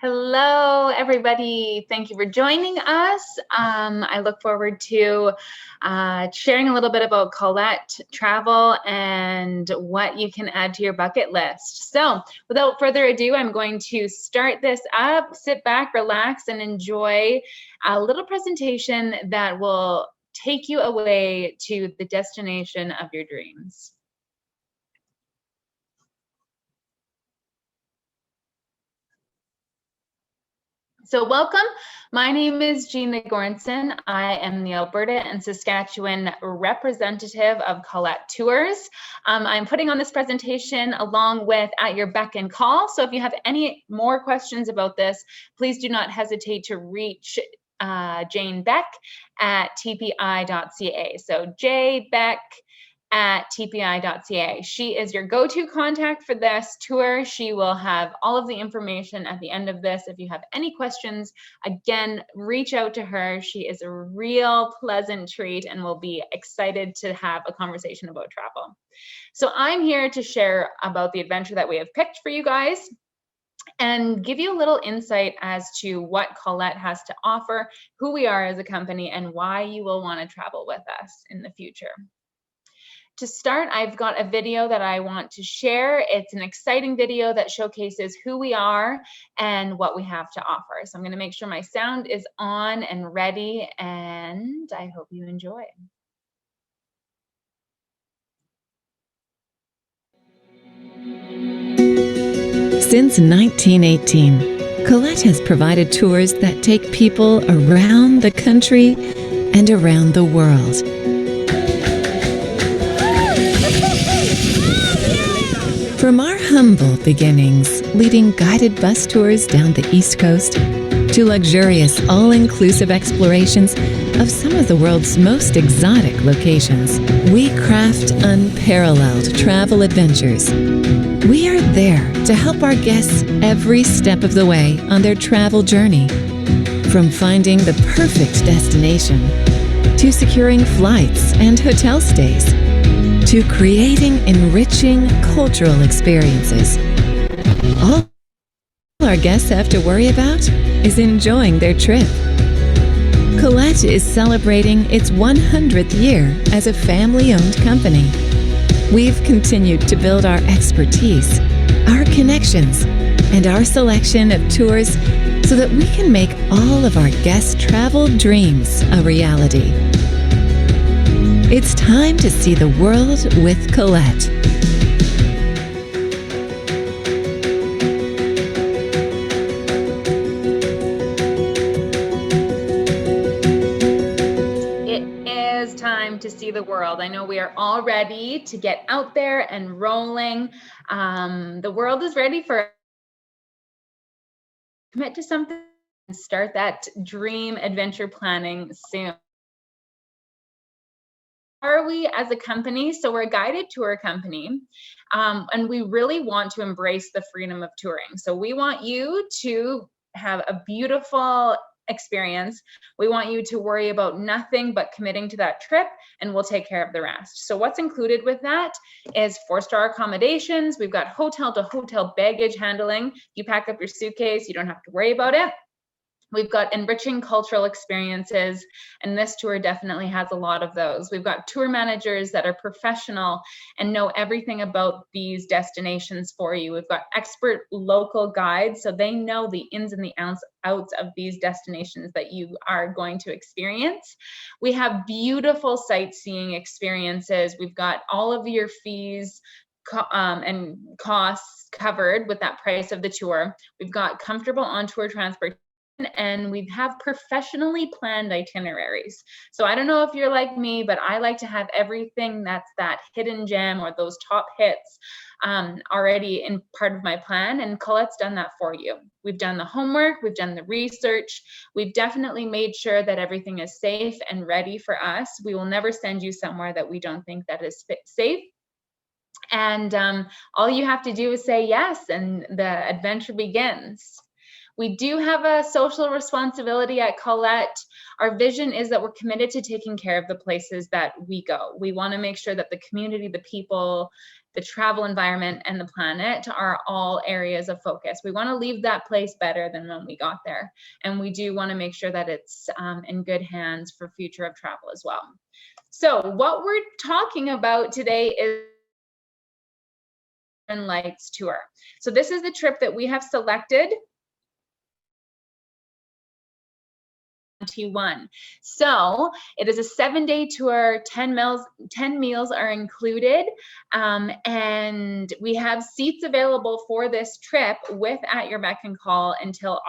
Hello, everybody. Thank you for joining us. I look forward to sharing a little bit about Collette travel and what you can add to your bucket list. So without further ado, I'm going to start this up. Sit back, relax, and enjoy a little presentation that will take you away to the destination of your dreams. So welcome. My name is Gina Goranson. I am the Alberta and Saskatchewan representative of Collette Tours. I'm putting on this presentation along with At Your Beck and Call. So if you have any more questions about this, please do not hesitate to reach Jane Beck at tpi.ca. So Beck at tpi.ca. She is your go-to contact for this tour. She will have all of the information at the end of this. If you have any questions, again, reach out to her. She is a real pleasant treat and will be excited to have a conversation about travel. So I'm here to share about the adventure that we have picked for you guys and give you a little insight as to what Collette has to offer, who we are as a company, and why you will want to travel with us in the future. To start, I've got a video that I want to share. It's an exciting video that showcases who we are and what we have to offer. So I'm going to make sure my sound is on and ready, and I hope you enjoy. Since 1918, Collette has provided tours that take people around the country and around the world. From our humble beginnings, leading guided bus tours down the East Coast, to luxurious all-inclusive explorations of some of the world's most exotic locations, we craft unparalleled travel adventures. We are there to help our guests every step of the way on their travel journey. From finding the perfect destination, to securing flights and hotel stays, to creating enriching cultural experiences. All our guests have to worry about is enjoying their trip. Collette is celebrating its 100th year as a family-owned company. We've continued to build our expertise, our connections, and our selection of tours so that we can make all of our guests' travel dreams a reality. It's time to see the world with Collette. It is time to see the world. I know we are all ready to get out there and rolling. The world is ready for commit to something and start that dream adventure planning soon. Are we as a company? So we're a guided tour company, and we really want to embrace the freedom of touring. So we want you to have a beautiful experience. We want you to worry about nothing but committing to that trip, and we'll take care of the rest. So what's included with that is 4-star accommodations. We've got hotel to hotel baggage handling. You pack up your suitcase, you don't have to worry about it. We've got enriching cultural experiences, and this tour definitely has a lot of those. We've got tour managers that are professional and know everything about these destinations for you. We've got expert local guides, so they know the ins and the outs of these destinations that you are going to experience. We have beautiful sightseeing experiences. We've got all of your fees and costs covered with that price of the tour. We've got comfortable on-tour transport, and we have professionally planned itineraries. So I don't know if you're like me, but I like to have everything that's that hidden gem or those top hits already in part of my plan, and Collette's done that for you. We've done the homework, we've done the research, we've definitely made sure that everything is safe and ready for us. We will never send you somewhere that we don't think that is safe. And all you have to do is say yes, and the adventure begins. We do have a social responsibility at Collette. Our vision is that we're committed to taking care of the places that we go. We want to make sure that the community, the people, the travel environment, and the planet are all areas of focus. We want to leave that place better than when we got there. And we do want to make sure that it's in good hands for future of travel as well. So what we're talking about today is Northern Lights tour. So this is the trip that we have selected. So it is a 7-day tour, 10 meals are included, and we have seats available for this trip with At Your Beck and Call until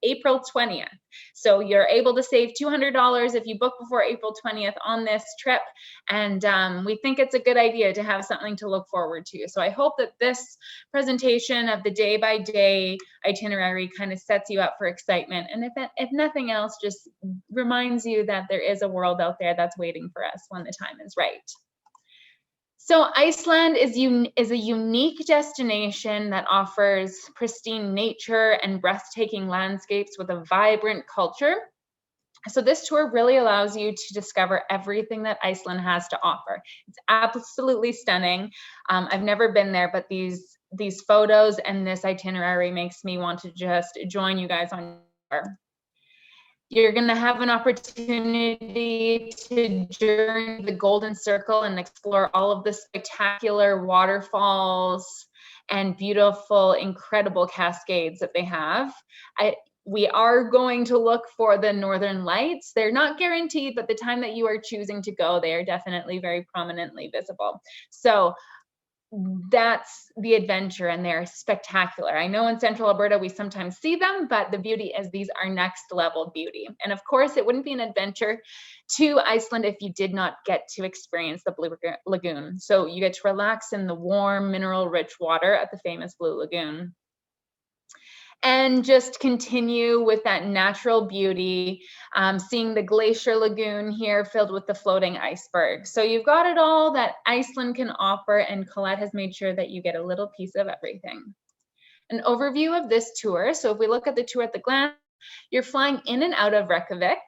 April 20th. So you're able to save $200 if you book before April 20th on this trip. And we think it's a good idea to have something to look forward to. So I hope that this presentation of the day-by-day itinerary kind of sets you up for excitement. And if nothing else, just reminds you that there is a world out there that's waiting for us when the time is right. So Iceland is a unique destination that offers pristine nature and breathtaking landscapes with a vibrant culture. So this tour really allows you to discover everything that Iceland has to offer. It's absolutely stunning. I've never been there, but these photos and this itinerary makes me want to just join you guys on your tour. You're going to have an opportunity to journey the Golden Circle and explore all of the spectacular waterfalls and beautiful, incredible cascades that they have. We are going to look for the Northern Lights. They're not guaranteed, but the time that you are choosing to go, they are definitely very prominently visible. So that's the adventure, and they're spectacular. I know in Central Alberta we sometimes see them, but the beauty is these are next level beauty. And of course, it wouldn't be an adventure to Iceland if you did not get to experience the Blue Lagoon. So you get to relax in the warm, mineral-rich water at the famous Blue Lagoon. And just continue with that natural beauty, seeing the glacier lagoon here filled with the floating iceberg. So you've got it all that Iceland can offer, and Colette has made sure that you get a little piece of everything. An overview of this tour. So if we look at the tour at the glance, you're flying in and out of Reykjavik.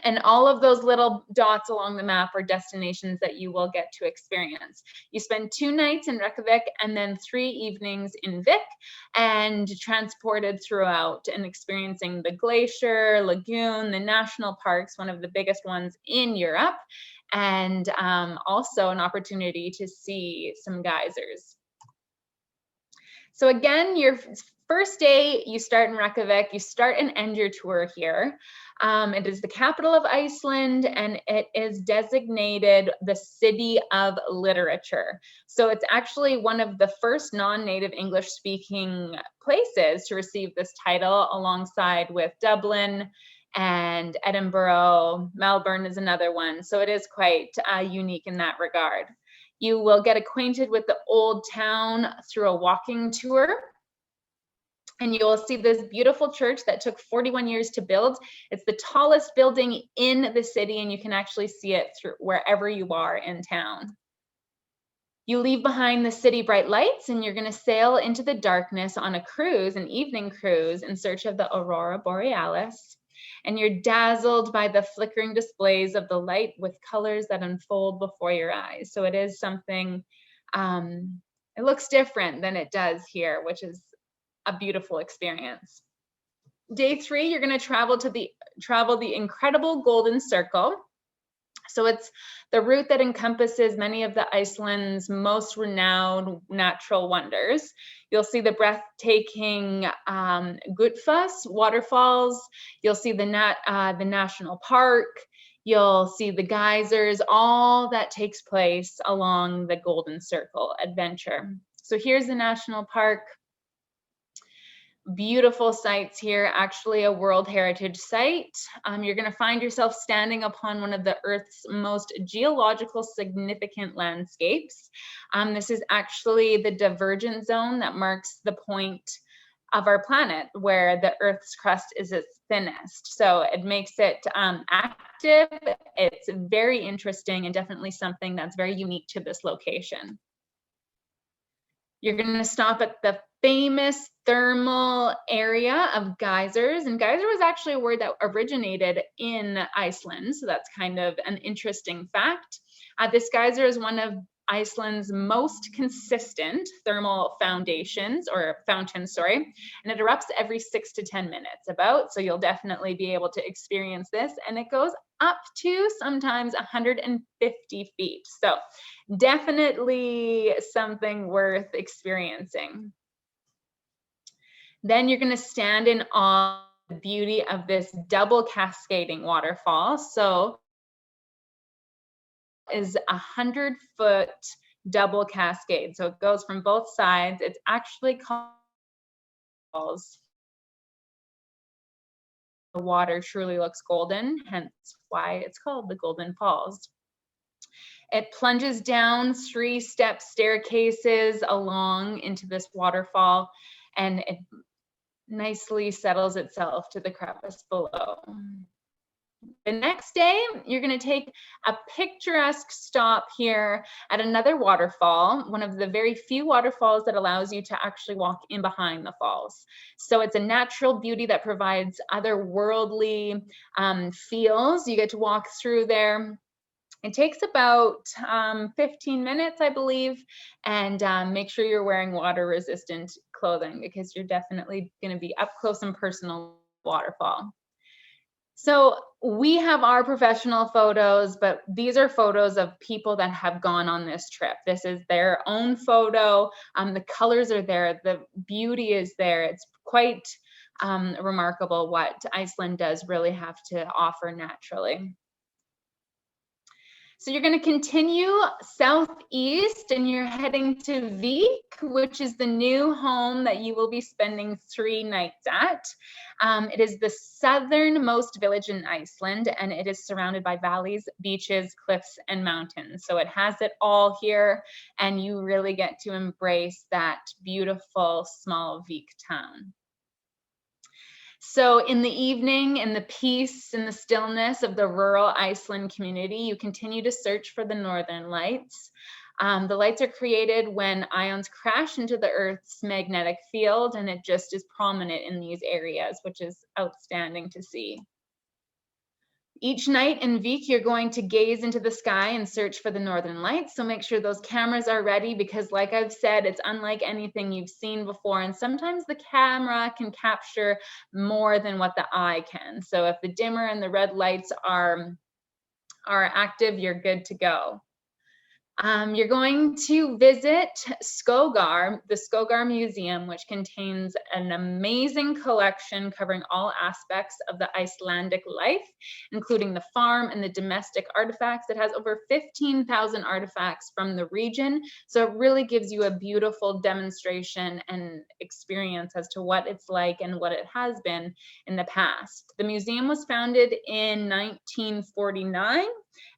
And all of those little dots along the map are destinations that you will get to experience. You spend 2 nights in Reykjavik and then 3 evenings in Vik, and transported throughout and experiencing the glacier, lagoon, the national parks, one of the biggest ones in Europe, and also an opportunity to see some geysers. So again, your first day, you start in Reykjavik, you start and end your tour here. It is the capital of Iceland, and it is designated the City of Literature. So it's actually one of the first non-native English-speaking places to receive this title, alongside with Dublin and Edinburgh. Melbourne is another one. So it is quite unique in that regard. You will get acquainted with the old town through a walking tour. And you will see this beautiful church that took 41 years to build. It's the tallest building in the city, and you can actually see it through wherever you are in town. You leave behind the city bright lights, and you're going to sail into the darkness on a cruise, an evening cruise, in search of the Aurora Borealis. And you're dazzled by the flickering displays of the light with colors that unfold before your eyes. So it is something, it looks different than it does here, which is a beautiful experience. Day 3, you're going to travel the incredible Golden Circle. So it's the route that encompasses many of the Iceland's most renowned natural wonders. You'll see the breathtaking Gullfoss waterfalls. You'll see the national park. You'll see the geysers. All that takes place along the Golden Circle adventure. So here's the national park. Beautiful sights here, actually a World Heritage Site. You're going to find yourself standing upon one of the Earth's most geological significant landscapes. This is actually the divergent zone that marks the point of our planet where the Earth's crust is its thinnest. So it makes it active. It's very interesting and definitely something that's very unique to this location. You're going to stop at the famous thermal area of geysers. And geyser was actually a word that originated in Iceland. So that's kind of an interesting fact. This geyser is one of Iceland's most consistent thermal fountains, and it erupts every 6 to 10 minutes about, so you'll definitely be able to experience this, and it goes up to sometimes 150 feet. So definitely something worth experiencing. Then you're going to stand in awe of the beauty of this double cascading waterfall. So is 100-foot double cascade. So it goes from both sides. It's actually called falls. The water truly looks golden, hence why it's called the Golden Falls. It plunges down 3-step staircases along into this waterfall, and it nicely settles itself to the crevice below. The next day, you're going to take a picturesque stop here at another waterfall, one of the very few waterfalls that allows you to actually walk in behind the falls. So it's a natural beauty that provides otherworldly feels. You get to walk through there. It takes about 15 minutes, I believe, and make sure you're wearing water-resistant clothing because you're definitely going to be up close and personal waterfall. So we have our professional photos, but these are photos of people that have gone on this trip. This is their own photo. The colors are there. The beauty is there. It's quite remarkable what Iceland does really have to offer naturally. So you're going to continue southeast and you're heading to Vik, which is the new home that you will be spending 3 nights at. It is the southernmost village in Iceland, and it is surrounded by valleys, beaches, cliffs, and mountains. So it has it all here, and you really get to embrace that beautiful small Vik town. So in the evening, in the peace and the stillness of the rural Iceland community, you continue to search for the northern lights. The lights are created when ions crash into the Earth's magnetic field, and it just is prominent in these areas, which is outstanding to see. Each night in Vik, you're going to gaze into the sky and search for the northern lights. So make sure those cameras are ready because, like I've said, it's unlike anything you've seen before. And sometimes the camera can capture more than what the eye can. So if the dimmer and the red lights are active, you're good to go. You're going to visit Skogar, the Skogar Museum, which contains an amazing collection covering all aspects of the Icelandic life, including the farm and the domestic artifacts. It has over 15,000 artifacts from the region, so it really gives you a beautiful demonstration and experience as to what it's like and what it has been in the past. The museum was founded in 1949,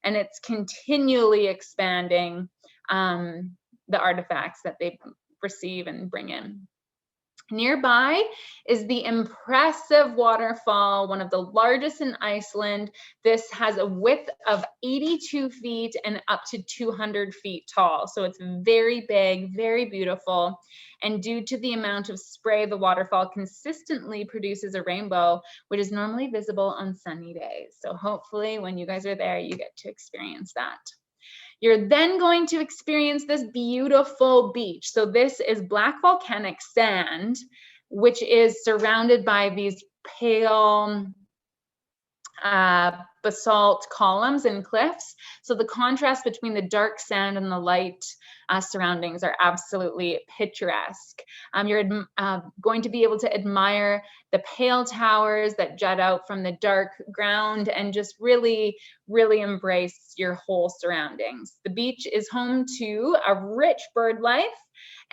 and it's continually expanding the artifacts that they receive and bring in. Nearby is the impressive waterfall, one of the largest in Iceland. This has a width of 82 feet and up to 200 feet tall. So it's very big, very beautiful. And due to the amount of spray, the waterfall consistently produces a rainbow, which is normally visible on sunny days. So hopefully when you guys are there, you get to experience that. You're then going to experience this beautiful beach. So this is black volcanic sand, which is surrounded by these pale basalt columns and cliffs. So the contrast between the dark sand and the light surroundings are absolutely picturesque. You're going to be able to admire the pale towers that jut out from the dark ground and just really, really embrace your whole surroundings. The beach is home to a rich bird life,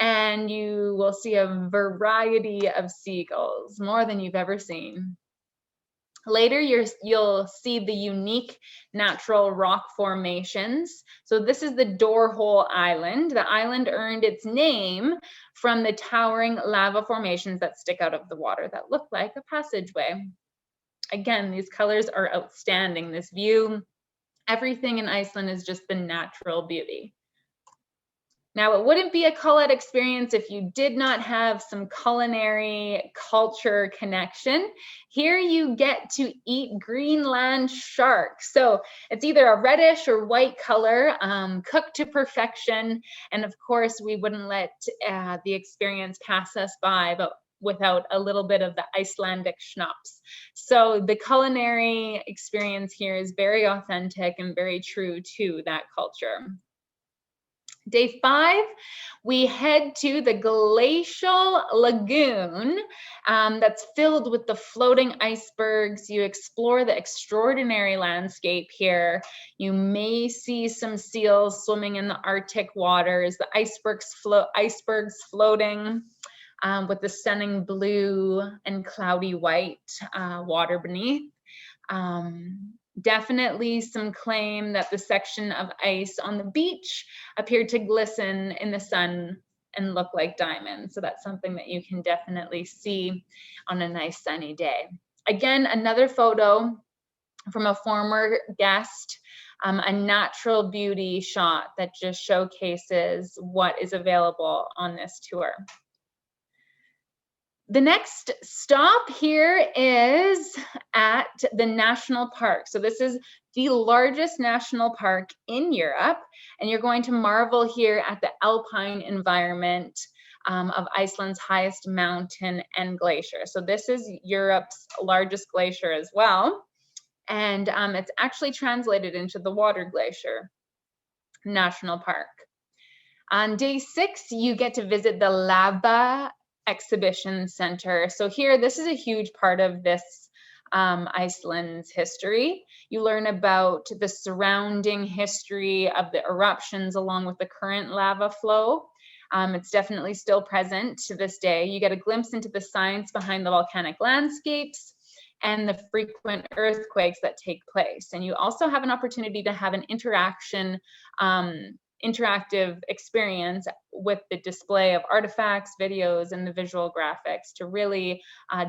and you will see a variety of seagulls, more than you've ever seen. Later, you'll see the unique natural rock formations. So this is the Dorhole Island. The island earned its name from the towering lava formations that stick out of the water that look like a passageway. Again, these colors are outstanding. This view, everything in Iceland is just the natural beauty. Now, it wouldn't be a Colette experience if you did not have some culinary culture connection. Here you get to eat Greenland shark. So it's either a reddish or white color, cooked to perfection. And of course, we wouldn't let the experience pass us by, but without a little bit of the Icelandic schnapps. So the culinary experience here is very authentic and very true to that culture. Day 5, we head to the glacial lagoon that's filled with the floating icebergs. You explore the extraordinary landscape here. You may see some seals swimming in the Arctic waters, the icebergs floating with the stunning blue and cloudy white water beneath. Definitely some claim that the section of ice on the beach appeared to glisten in the sun and look like diamonds. So that's something that you can definitely see on a nice sunny day. Again, another photo from a former guest, a natural beauty shot that just showcases what is available on this tour. The next stop here is at the national park. So this is the largest national park in Europe, and you're going to marvel here at the alpine environment of Iceland's highest mountain and glacier. So this is Europe's largest glacier as well, and it's actually translated into the Water Glacier National Park. On day 6, you get to visit the Lava Exhibition Center. So here, this is a huge part of this Iceland's history. You learn about the surrounding history of the eruptions along with the current lava flow. It's definitely still present to this day. You get a glimpse into the science behind the volcanic landscapes and the frequent earthquakes that take place. And you also have an opportunity to have an interactive experience with the display of artifacts, videos, and the visual graphics to really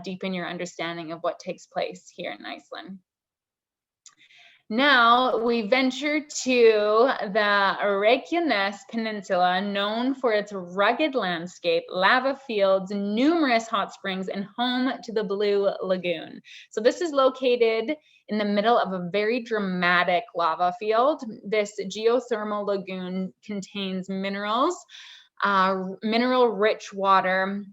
deepen your understanding of what takes place here in Iceland. Now we venture to the Reykjanes Peninsula, known for its rugged landscape, lava fields, numerous hot springs, and home to the Blue Lagoon. So this is located in the middle of a very dramatic lava field. This geothermal lagoon contains mineral-rich water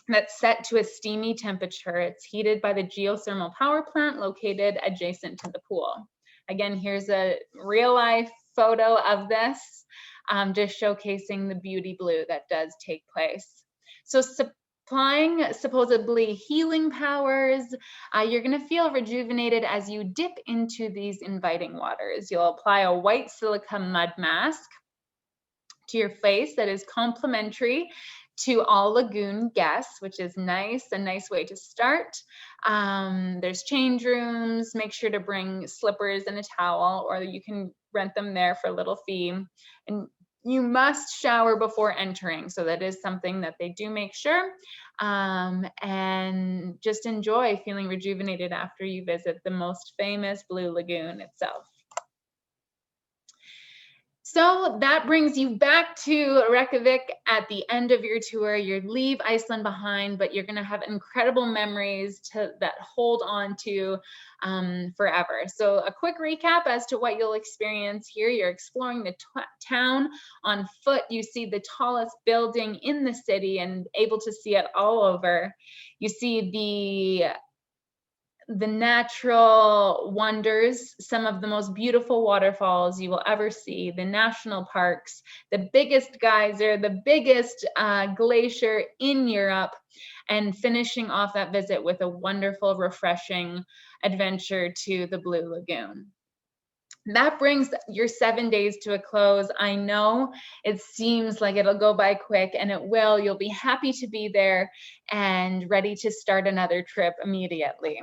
that's set to a steamy temperature. It's heated by the geothermal power plant located adjacent to the pool. Again, here's a real-life photo of this, just showcasing the beauty blue that does take place. So supplying supposedly healing powers, you're going to feel rejuvenated as you dip into these inviting waters. You'll apply a white silica mud mask to your face that is complimentary to all lagoon guests, which is nice, a nice way to start. There's change rooms. Make sure to bring slippers and a towel, or you can rent them there for a little fee. And you must shower before entering, so that is something that they do make sure. And just enjoy feeling rejuvenated after you visit the most famous Blue Lagoon itself. So that brings you back to Reykjavik at the end of your tour. You leave Iceland behind, but you're going to have incredible memories that hold on to forever. So a quick recap as to what you'll experience here. You're exploring the town on foot. You see the tallest building in the city and able to see it all over. You see the natural wonders, some of the most beautiful waterfalls you will ever see, the national parks, the biggest geyser, the biggest glacier in Europe, and finishing off that visit with a wonderful, refreshing adventure to the Blue Lagoon. That brings your 7 days to a close. I know it seems like it'll go by quick, and it will. You'll be happy to be there and ready to start another trip immediately.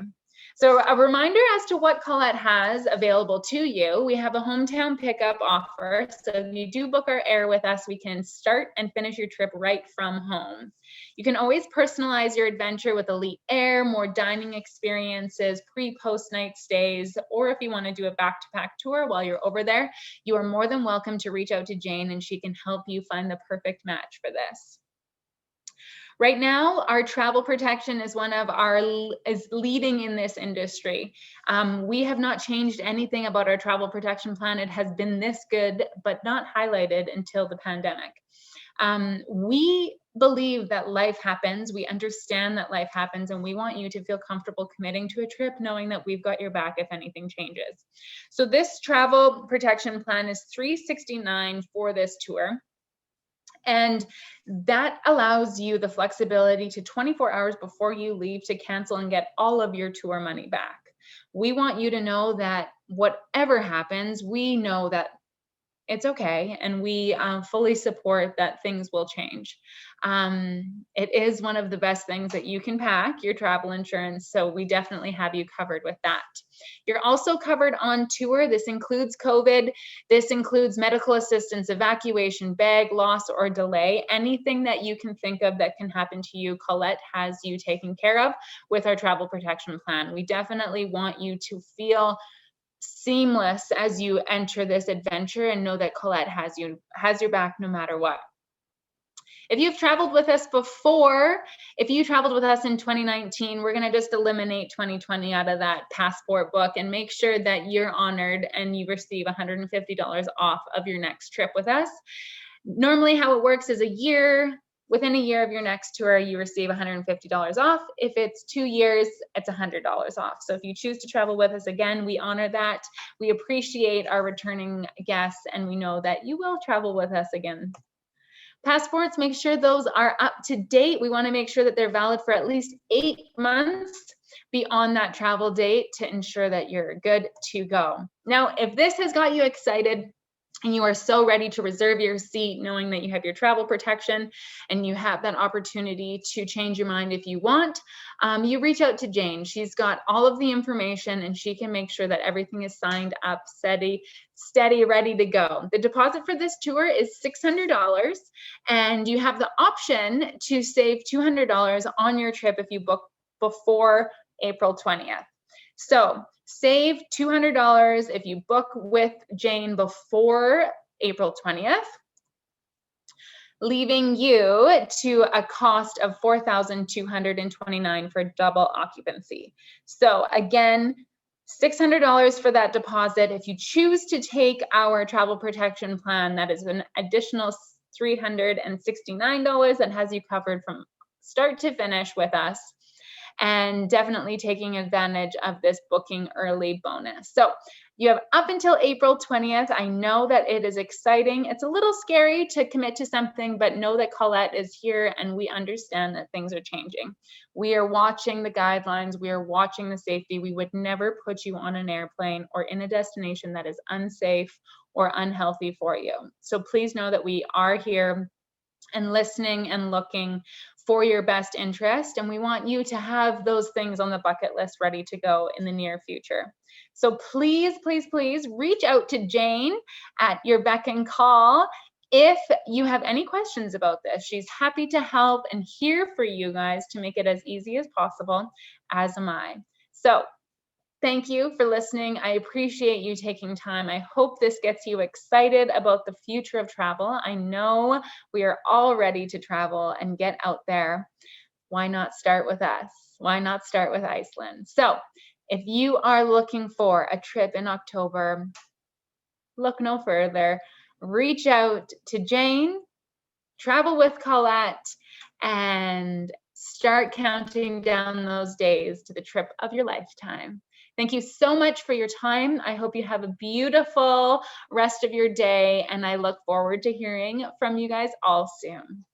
So a reminder as to what Collette has available to you. We have a hometown pickup offer. So if you do book our air with us, we can start and finish your trip right from home. You can always personalize your adventure with elite air, more dining experiences, pre-post night stays, or if you want to do a back-to-back tour while you're over there, you are more than welcome to reach out to Jane and she can help you find the perfect match for this. Right now, our travel protection is leading in this industry. We have not changed anything about our travel protection plan. It has been this good, but not highlighted until the pandemic. We believe that life happens. We understand that life happens, and we want you to feel comfortable committing to a trip, knowing that we've got your back if anything changes. So this travel protection plan is $369 for this tour. And that allows you the flexibility to 24 hours before you leave to cancel and get all of your tour money back. We want you to know that whatever happens, we know that it's okay, and we fully support that things will change. It is one of the best things that you can pack, your travel insurance, so we definitely have you covered with that. You're also covered on tour. This includes COVID. This includes medical assistance, evacuation, bag loss or delay, anything that you can think of that can happen to you. Collette has you taken care of with our travel protection plan. We definitely want you to feel seamless as you enter this adventure and know that Collette has your back no matter what. If you've traveled with us before, if you traveled with us in 2019, we're going to just eliminate 2020 out of that passport book and make sure that you're honored and you receive $150 off of your next trip with us. Normally how it works is within a year of your next tour, you receive $150 off. If it's 2 years, it's $100 off. So if you choose to travel with us again, we honor that. We appreciate our returning guests, and we know that you will travel with us again. Passports, make sure those are up to date. We want to make sure that they're valid for at least 8 months beyond that travel date to ensure that you're good to go. Now, if this has got you excited, and you are so ready to reserve your seat knowing that you have your travel protection and you have that opportunity to change your mind if you want, you reach out to Jane. She's got all of the information and she can make sure that everything is signed up, steady, ready to go. The deposit for this tour is $600, and you have the option to save $200 on your trip if you book before April 20th. So save $200 if you book with Jane before April 20th, leaving you to a cost of $4,229 for double occupancy. So again, $600 for that deposit. If you choose to take our travel protection plan, that is an additional $369 that has you covered from start to finish with us, and definitely taking advantage of this booking early bonus. So you have up until April 20th. I know that it is exciting. It's a little scary to commit to something, but know that Collette is here and we understand that things are changing. We are watching the guidelines. We are watching the safety. We would never put you on an airplane or in a destination that is unsafe or unhealthy for you. So please know that we are here and listening and looking for your best interest, and we want you to have those things on the bucket list ready to go in the near future. So please, please, please reach out to Jane at your beck and call if you have any questions about this. She's happy to help and here for you guys to make it as easy as possible, as am I. So thank you for listening. I appreciate you taking time. I hope this gets you excited about the future of travel. I know we are all ready to travel and get out there. Why not start with us? Why not start with Iceland? So if you are looking for a trip in October, look no further. Reach out to Jane, travel with Collette, and start counting down those days to the trip of your lifetime. Thank you so much for your time. I hope you have a beautiful rest of your day, and I look forward to hearing from you guys all soon.